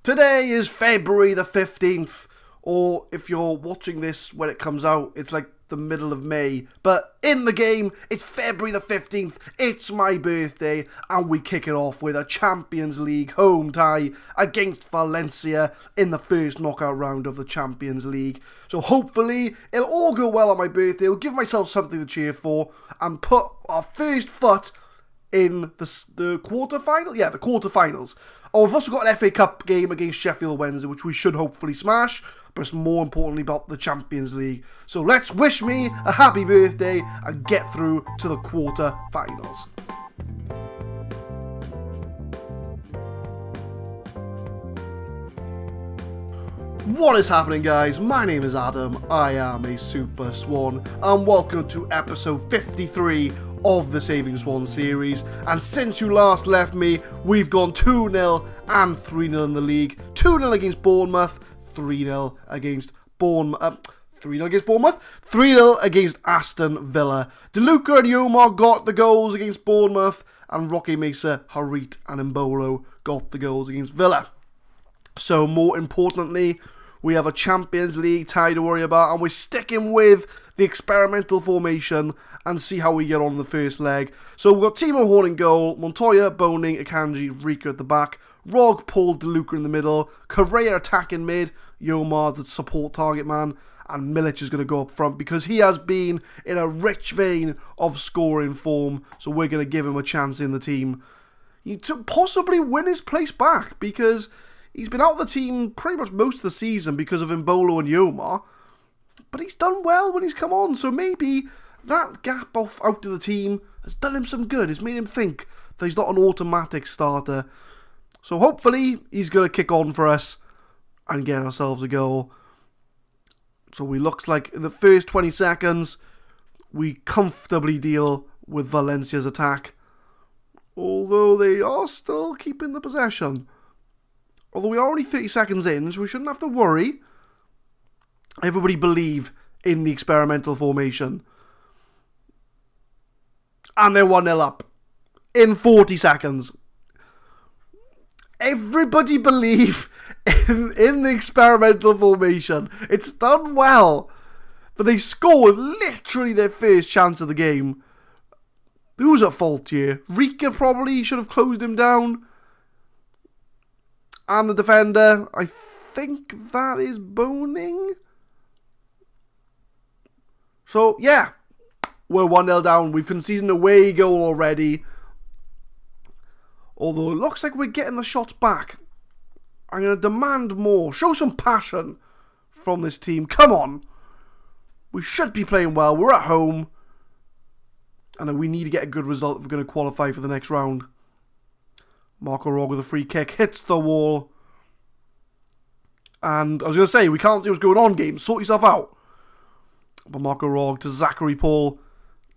Today is February the 15th, or if you're watching this when it comes out, it's like the middle of May. But in the game, it's February the 15th, it's my birthday, and we kick it off with a Champions League home tie against Valencia in the first knockout round of the Champions League. So hopefully, it'll all go well on my birthday, I'll give myself something to cheer for, and put our first foot in the quarterfinal? Yeah, the quarterfinals. Oh, we've also got an FA Cup game against Sheffield Wednesday, which we should hopefully smash, but it's more importantly about the Champions League. So let's wish me a happy birthday and get through to the quarterfinals. What is happening, guys? My name is Adam, I am a Super Swan, and welcome to episode 53 of the Saving Swans series. And since you last left me, we've gone 2-0 and 3-0 in the league. 2-0 against Bournemouth, 3-0 against Bournemouth. 3-0 against Bournemouth, 3-0 against Aston Villa. DeLuca and Yomar got the goals against Bournemouth, and Roque Mesa, Harit and Mbolo got the goals against Villa. So more importantly, we have a Champions League tie to worry about, and we're sticking with the experimental formation and see how we get on the first leg. So we've got Timo Horn in goal, Montoya, Boning, Akanji, Rika at the back, Rog, Paul, DeLuca in the middle, Correa attacking mid, Yomar the support target man, and Milic is going to go up front because he has been in a rich vein of scoring form, so we're going to give him a chance in the team to possibly win his place back, because he's been out of the team pretty much most of the season because of Mbolo and Yomar, but he's done well when he's come on, so maybe that gap off out of the team has done him some good. It's made him think that he's not an automatic starter. So hopefully he's going to kick on for us and get ourselves a goal. So we looks like in the first 20 seconds, we comfortably deal with Valencia's attack, although they are still keeping the possession. Although we are only 30 seconds in, so we shouldn't have to worry. Everybody believe in the experimental formation. And they're 1-0 up in 40 seconds. Everybody believe in the experimental formation. It's done well. But they scored literally their first chance of the game. Who's at fault here? Rika probably should have closed him down. And the defender, I think that is Boning. So, yeah, we're 1-0 down. We've conceded an away goal already. Although it looks like we're getting the shots back. I'm going to demand more. Show some passion from this team. Come on. We should be playing well. We're at home. And we need to get a good result if we're going to qualify for the next round. Marco Rog with a free kick. Hits the wall. And I was going to say, we can't see what's going on, game. Sort yourself out. But Marco Rog to Zachary Paul.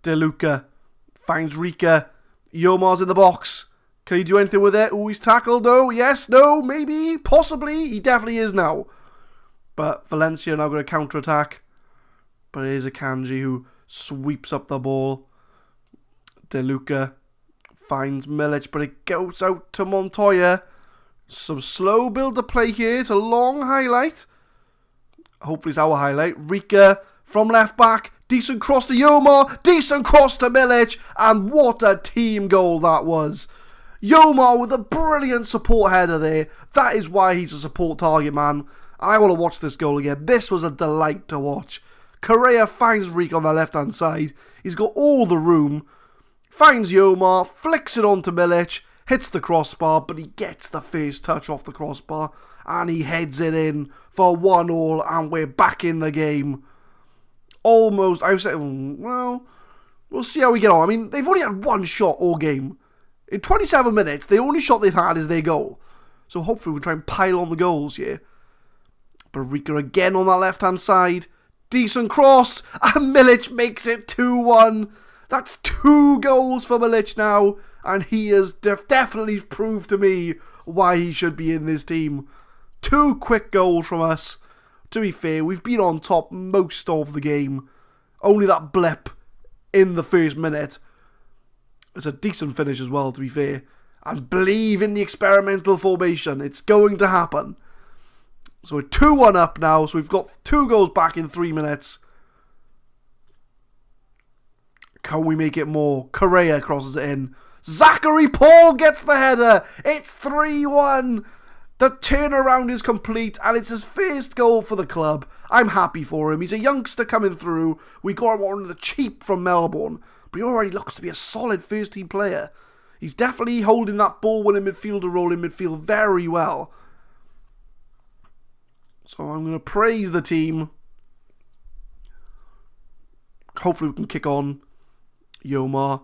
DeLuca finds Rika. Yomar's in the box. Can he do anything with it? Oh, he's tackled. No, yes, no, maybe, possibly. He definitely is now. But Valencia are now going to counter-attack. But it is Akanji who sweeps up the ball. DeLuca finds Milic, but it goes out to Montoya. Some slow build to play here. It's a long highlight. Hopefully it's our highlight. Rika from left back. Decent cross to Yomar. Decent cross to Milic. And what a team goal that was. Yomar with a brilliant support header there. That is why he's a support target man. And I want to watch this goal again. This was a delight to watch. Correa finds Rika on the left hand side. He's got all the room. Finds Yomar. Flicks it onto Milic. Hits the crossbar, but he gets the first touch off the crossbar. And he heads it in for 1-1, and we're back in the game. Almost, I was saying, well, we'll see how we get on. I mean, they've only had one shot all game. In 27 minutes, the only shot they've had is their goal. So hopefully we'll try and pile on the goals here. But Rika again on that left-hand side. Decent cross, and Milic makes it 2-1. That's 2 goals for Milic now. And he has definitely proved to me why he should be in this team. 2 quick goals from us. To be fair, we've been on top most of the game. Only that blip in the first minute. It's a decent finish as well, to be fair. and believe in the experimental formation. It's going to happen. So we're 2-1 up now. So we've got 2 goals back in 3 minutes. Can we make it more? Correa crosses it in. Zachary Paul gets the header. It's 3-1. The turnaround is complete, and it's his first goal for the club. I'm happy for him. He's a youngster coming through. We got him on the cheap from Melbourne, but he already looks to be a solid first-team player. He's definitely holding that ball-winning midfielder role in midfield very well. So I'm going to praise the team. Hopefully we can kick on. Yomar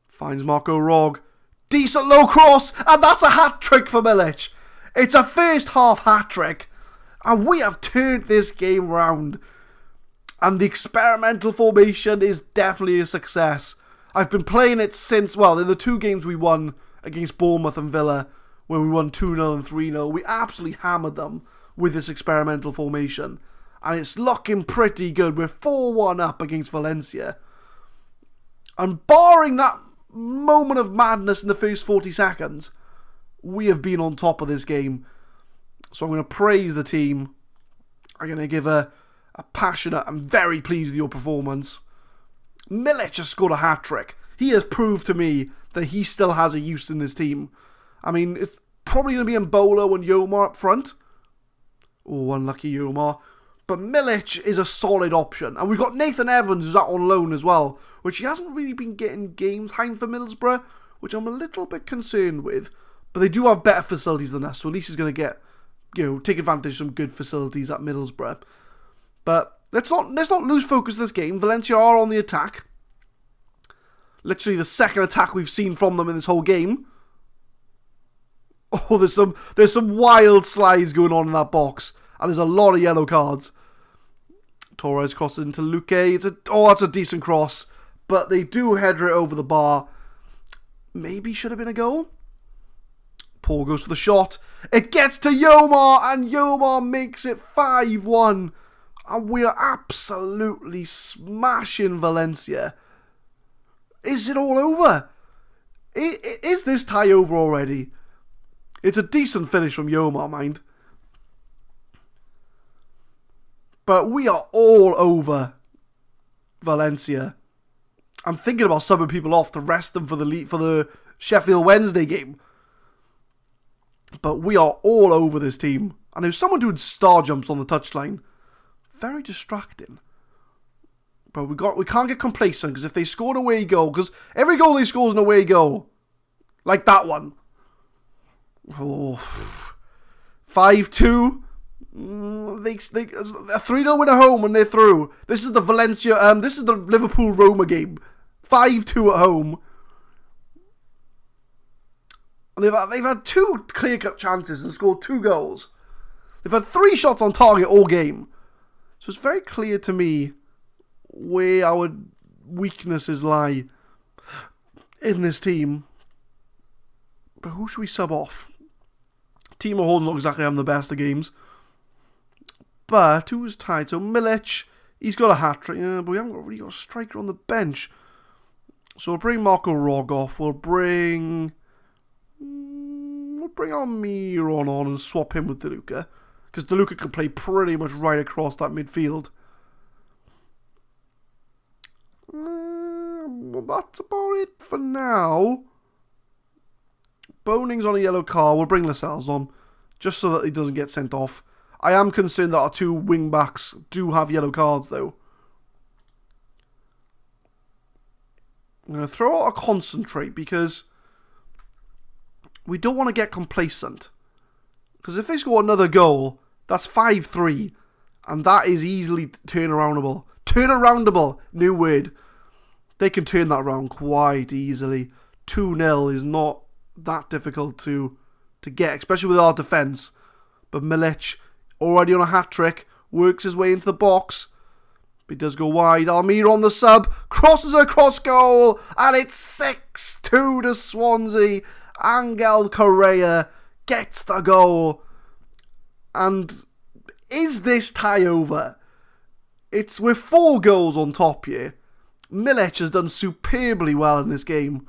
finds Marco Rog. Decent low cross, and that's a hat-trick for Milic. It's a first half hat-trick, and we have turned this game round. And the experimental formation is definitely a success. I've been playing it since, well, in the 2 games we won against Bournemouth and Villa, when we won 2-0 and 3-0, we absolutely hammered them with this experimental formation. And it's looking pretty good. We're 4-1 up against Valencia. And barring that moment of madness in the first 40 seconds, we have been on top of this game. So I'm going to praise the team. I'm going to give a passionate, I'm very pleased with your performance. Milic has scored a hat-trick. He has proved to me that he still has a use in this team. I mean, it's probably going to be Mbolo and Yomar up front. Oh, unlucky Yomar. But Milic is a solid option. And we've got Nathan Evans, who's out on loan as well, which he hasn't really been getting games time for Middlesbrough, which I'm a little bit concerned with. But they do have better facilities than us, so at least he's going to get, take advantage of some good facilities at Middlesbrough. But let's not lose focus this game. Valencia are on the attack. Literally the second attack we've seen from them in this whole game. Oh, there's some wild slides going on in that box, and there's a lot of yellow cards. Torres crosses into Luque. That's a decent cross, but they do header it over the bar. Maybe should have been a goal. Paul goes for the shot. It gets to Yomar, and Yomar makes it 5-1. And we are absolutely smashing Valencia. Is it all over? Is this tie over already? It's a decent finish from Yomar, mind. But we are all over Valencia. I'm thinking about subbing people off to rest them for the Sheffield Wednesday game. But we are all over this team. And there's someone doing star jumps on the touchline. Very distracting. But we can't get complacent, because if they score an away goal, because every goal they score is an away goal. Like that one. Oh, 5-2. They a 3-0 win at home and they're through. This is the this is the Liverpool-Roma game. 5-2 at home. And they've had 2 clear-cut chances and scored 2 goals. They've had 3 shots on target all game. So it's very clear to me where our weaknesses lie in this team. But who should we sub off? Timo Horton's not exactly having the best of games. But who's tied? So Milic, he's got a hat-trick. Yeah, but we haven't really got a striker on the bench. So we'll bring Marco Rog off. We'll bring Almiron on and swap him with DeLuca. Because DeLuca can play pretty much right across that midfield. Well, that's about it for now. Boning's on a yellow card. We'll bring Lascelles on, just so that he doesn't get sent off. I am concerned that our 2 wing-backs do have yellow cards, though. I'm going to throw out a concentrate, because we don't want to get complacent. Because if they score another goal, that's 5-3. And that is easily turnaroundable. Turnaroundable, new word. They can turn that around quite easily. 2-0 is not that difficult to get, especially with our defence. But Milic, already on a hat-trick, works his way into the box. But he does go wide. Almiron on the sub, crosses across goal, and it's 6-2 to Swansea. Angel Correa gets the goal. And is this tie over? We're 4 goals on top here. Milic has done superbly well in this game.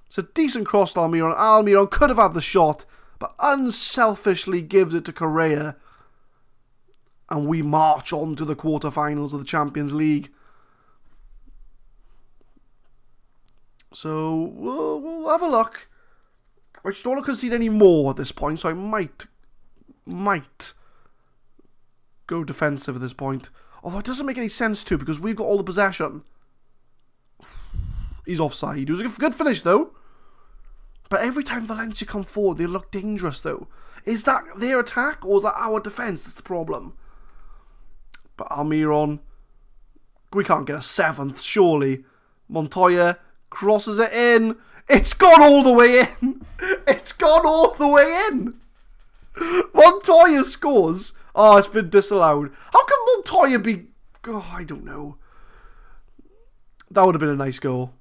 It's a decent cross to Almiron. Almiron could have had the shot, but unselfishly gives it to Correa. And we march on to the quarterfinals of the Champions League. So we'll have a look. I just don't want to concede any more at this point, so I might go defensive at this point. Although it doesn't make any sense to, because we've got all the possession. He's offside. It was a good finish, though. But every time Valencia come forward, they look dangerous, though. Is that their attack, or is that our defence that's the problem? But Almiron, we can't get a 7th, surely. Montoya crosses it in. It's gone all the way in. It's gone all the way in. Montoya scores. Oh, it's been disallowed. How can Montoya be... Oh, I don't know. That would have been a nice goal.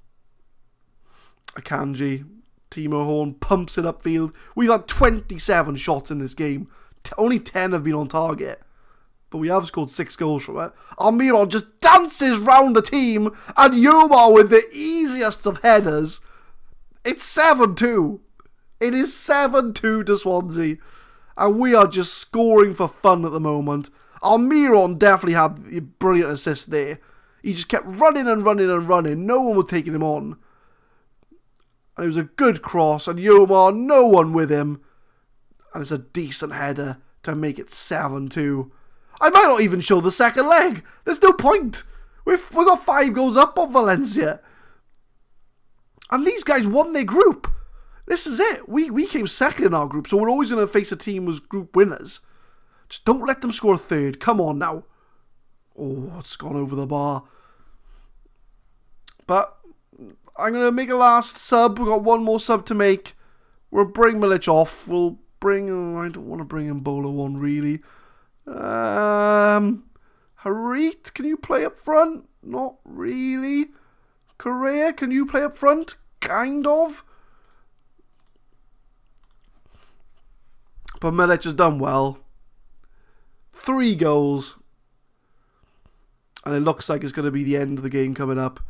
Akanji, Timo Horn pumps it upfield. We've had 27 shots in this game. Only 10 have been on target. But we have scored 6 goals from it. Almiron just dances round the team. And Yomar with the easiest of headers. It's 7-2. It is 7-2 to Swansea. And we are just scoring for fun at the moment. Almiron definitely had a brilliant assist there. He just kept running and running and running. No one was taking him on. And it was a good cross. And Yomar, no one with him. And it's a decent header to make it 7-2. I might not even show the second leg. There's no point. We've got 5 goals up on Valencia. And these guys won their group. This is it. We came second in our group, so we're always going to face a team as group winners. Just don't let them score a 3rd. Come on now. Oh, it's gone over the bar. But I'm going to make a last sub. We've got one more sub to make. We'll bring Milic off. We'll bring... Oh, I don't want to bring Mbolo on, really. Harit, can you play up front? Not really. Correa, can you play up front? Kind of. But Milic has done well. 3 goals. And it looks like it's going to be the end of the game coming up.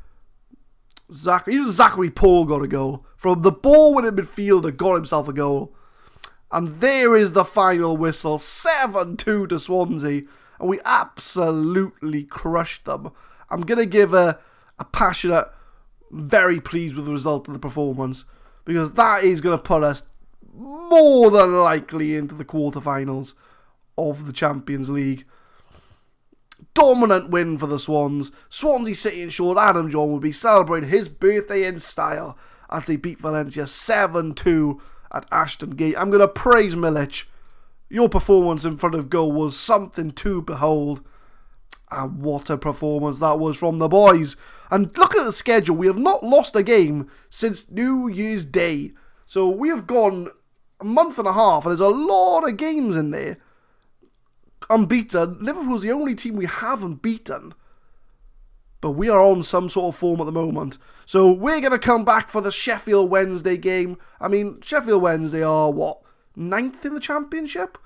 Even Zachary Paul got a goal. From the ball-winning midfielder, got himself a goal. And there is the final whistle. 7-2 to Swansea. And we absolutely crushed them. I'm going to give a passionate, very pleased with the result of the performance. Because that is going to put us more than likely into the quarterfinals of the Champions League. Dominant win for the Swans. Swansea City ensured Adam John would be celebrating his birthday in style as they beat Valencia 7-2 at Ashton Gate. I'm going to praise Milic. Your performance in front of goal was something to behold. And what a performance that was from the boys. And looking at the schedule, we have not lost a game since New Year's Day. So we have gone a month and a half, and there's a lot of games in there. Unbeaten. Liverpool's the only team we haven't beaten. But we are on some sort of form at the moment. So we're going to come back for the Sheffield Wednesday game. I mean, Sheffield Wednesday are, 9th in the Championship?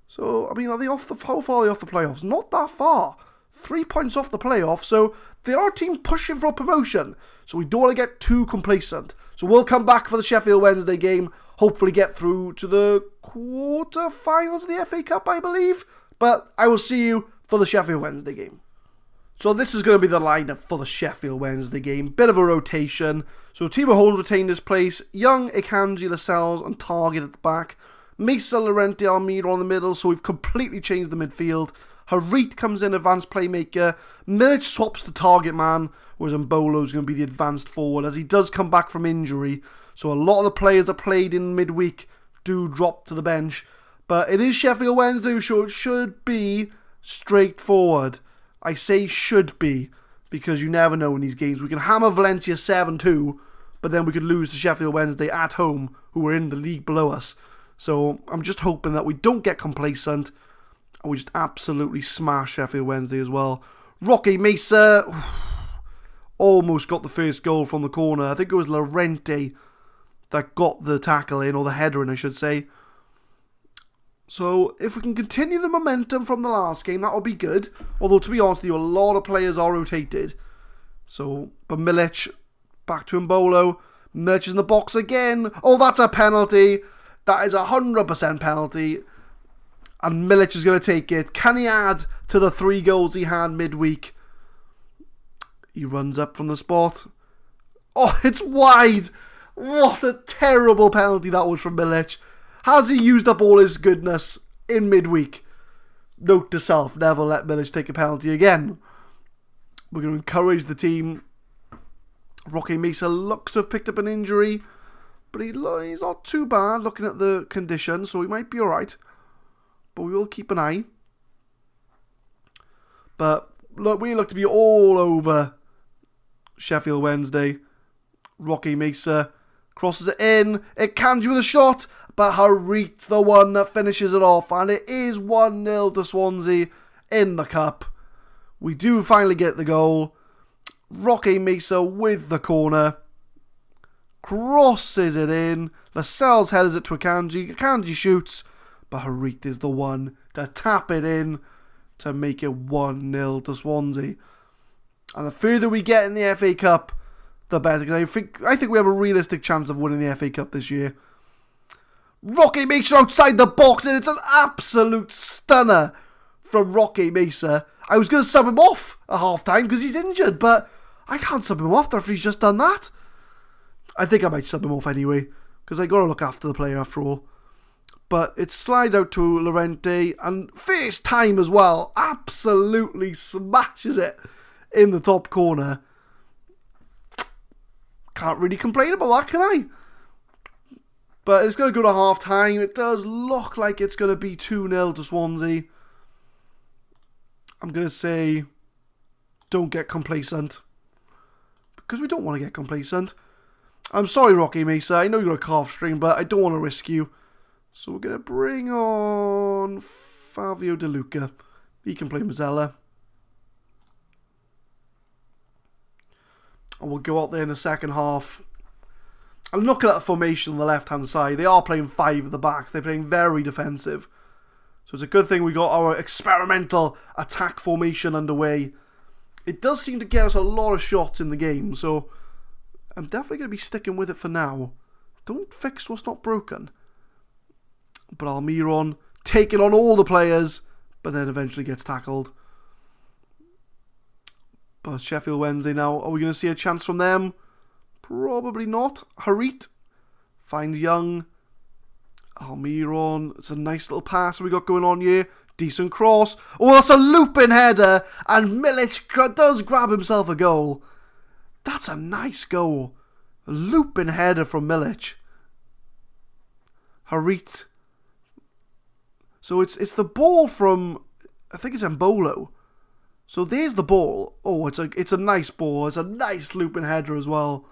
So, I mean, are they how far are they off the playoffs? Not that far. 3 points off the playoffs. So they are a team pushing for a promotion. So we don't want to get too complacent. So we'll come back for the Sheffield Wednesday game. Hopefully get through to the quarterfinals of the FA Cup, I believe. But I will see you for the Sheffield Wednesday game. So this is going to be the lineup for the Sheffield Wednesday game. Bit of a rotation. So Timo Horn retained his place. Young, Akanji, Lascelles and Target at the back. Mesa, Llorente, Almeida on the middle. So we've completely changed the midfield. Harit comes in, advanced playmaker. Milic swaps to target man. Whereas Mbolo is going to be the advanced forward as he does come back from injury. So a lot of the players that played in midweek do drop to the bench. But it is Sheffield Wednesday, so it should be straightforward. I say should be, because you never know in these games. We can hammer Valencia 7-2, but then we could lose to Sheffield Wednesday at home, who are in the league below us. So I'm just hoping that we don't get complacent, and we just absolutely smash Sheffield Wednesday as well. Roque Mesa almost got the first goal from the corner. I think it was Llorente that got the tackle in, or the header in, I should say. So, if we can continue the momentum from the last game, that will be good. Although, to be honest with you, a lot of players are rotated. So, but Milic, back to Mbolo. Milic is in the box again. Oh, that's a penalty. That is 100% penalty. And Milic is going to take it. Can he add to the 3 goals he had midweek? He runs up from the spot. Oh, it's wide. What a terrible penalty that was from Milic. Has he used up all his goodness in midweek? Note to self, never let Milic take a penalty again. We're going to encourage the team. Roque Mesa looks to have picked up an injury, but he's not too bad looking at the condition, so he might be alright. But we will keep an eye. But look, we look to be all over Sheffield Wednesday. Roque Mesa crosses it in. It can do with a shot, but Harit's the one that finishes it off, and it is 1-0 to Swansea in the cup. We do finally get the goal. Roque Mesa with the corner. Crosses it in. Lascelles headers it to Akanji. Akanji shoots, but Harit is the one to tap it in to make it 1-0 to Swansea. And the further we get in the FA Cup, the better. I think we have a realistic chance of winning the FA Cup this year. Roque Mesa outside the box, and it's an absolute stunner from Roque Mesa. I was going to sub him off at half-time because he's injured, but I can't sub him off after he's just done that. I think I might sub him off anyway, because I got to look after the player after all. But it slides out to Llorente, and first time as well, absolutely smashes it in the top corner. Can't really complain about that, can I? But it's going to go to half-time. It does look like it's going to be 2-0 to Swansea. I'm going to say, don't get complacent. Because we don't want to get complacent. I'm sorry, Roque Mesa. I know you got a calf string, but I don't want to risk you. So we're going to bring on Fabio De Luca. He can play Mazzella. And we'll go out there in the second half. I'm looking at the formation on the left-hand side. They are playing 5 at the backs. They're playing very defensive. So it's a good thing we got our experimental attack formation underway. It does seem to get us a lot of shots in the game, so I'm definitely going to be sticking with it for now. Don't fix what's not broken. But Almiron taking on all the players, but then eventually gets tackled. But Sheffield Wednesday now, are we going to see a chance from them? Probably not. Harit finds Young. Almiron. It's a nice little pass we got going on here. Decent cross. Oh, that's a looping header. And Milic does grab himself a goal. That's a nice goal. A looping header from Milic. Harit. So it's the ball from, I think it's Mbolo. So there's the ball. Oh, it's a nice ball. It's a nice looping header as well.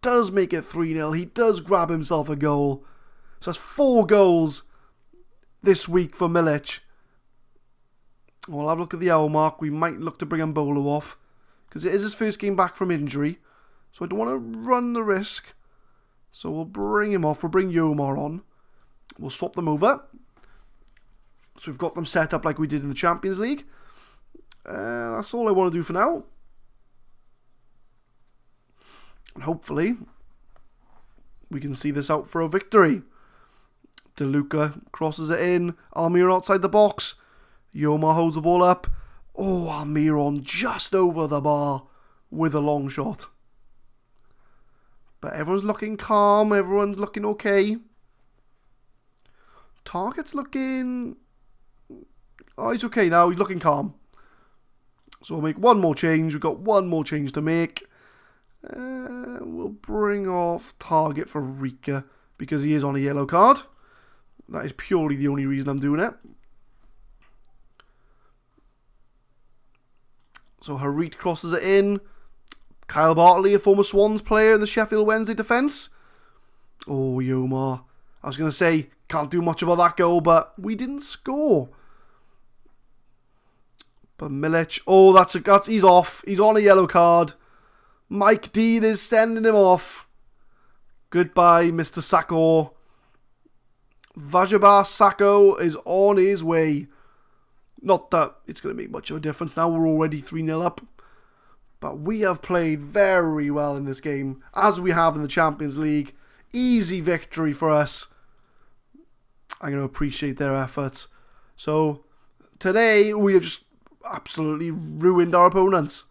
Does make it 3-0. He does grab himself a goal. So that's 4 goals this week for Milic. We'll have a look at the hour mark. We might look to bring Mbolo off, because it is his first game back from injury. So I don't want to run the risk. So we'll bring him off. We'll bring Yomar on. We'll swap them over. So we've got them set up like we did in the Champions League. That's all I want to do for now. And hopefully we can see this out for a victory. De Luca crosses it in. Almiron outside the box. Yomar holds the ball up. Oh, Almiron just over the bar with a long shot. But everyone's looking calm. Everyone's looking okay. Target's looking... Oh, he's okay now. He's looking calm. So we'll make one more change. We've got one more change to make. We'll bring off Target for Rika, because he is on a yellow card. That is purely the only reason I'm doing it. So Harit crosses it in. Kyle Bartley, a former Swans player in the Sheffield Wednesday defence. Oh, Yomar. I was going to say, can't do much about that goal, but we didn't score. But Milic, oh, he's off. He's on a yellow card. Mike Dean is sending him off. Goodbye, Mr. Sacco. Vajabar Sacco is on his way. Not that it's going to make much of a difference now. We're already 3-0 up. But we have played very well in this game, as we have in the Champions League. Easy victory for us. I'm going to appreciate their efforts. So, today we have just absolutely ruined our opponents.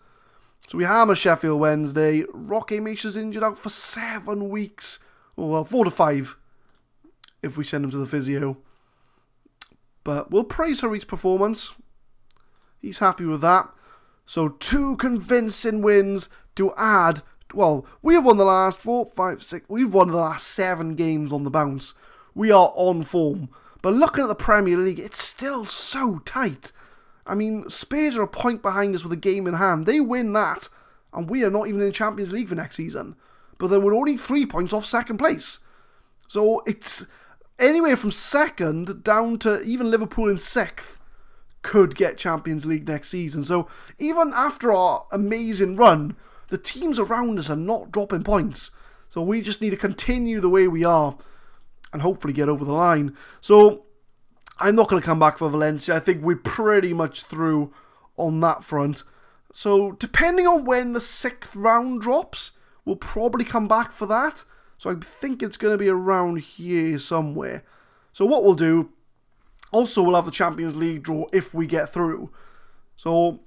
So we hammer Sheffield Wednesday. Roque Meisha's injured out for 7 weeks. Oh, well, 4 to 5 if we send him to the physio. But we'll praise Harit's performance. He's happy with that. So 2 convincing wins to add. Well, we have won the last 4, 5, 6. We've won the last 7 games on the bounce. We are on form. But looking at the Premier League, it's still so tight. I mean, Spurs are a point behind us with a game in hand. They win that, and we are not even in the Champions League for next season. But then we're only 3 points off second place. So it's anywhere from second down to even Liverpool in 6th could get Champions League next season. So even after our amazing run, the teams around us are not dropping points. So we just need to continue the way we are and hopefully get over the line. So I'm not going to come back for Valencia. I think we're pretty much through on that front. So depending on when the 6th round drops, we'll probably come back for that. So I think it's going to be around here somewhere. So what we'll do, also we'll have the Champions League draw if we get through. So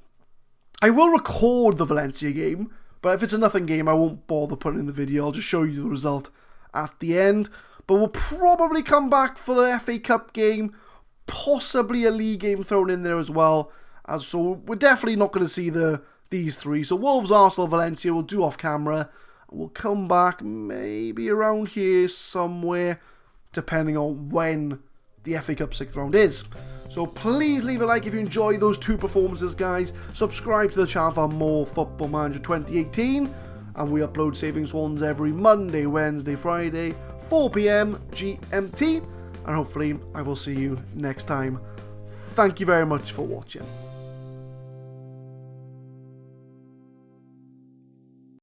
I will record the Valencia game, but if it's a nothing game, I won't bother putting in the video. I'll just show you the result at the end. But we'll probably come back for the FA Cup game, possibly a league game thrown in there as well. So we're definitely not going to see these 3. So Wolves, Arsenal, Valencia we'll do off camera. We'll come back maybe around here somewhere, depending on when the FA Cup 6th round is. So please leave a like if you enjoy those 2 performances, guys. Subscribe to the channel for more Football Manager 2018. And we upload Saving Swans every Monday, Wednesday, Friday, 4 PM GMT. And hopefully I will see you next time. Thank you very much for watching.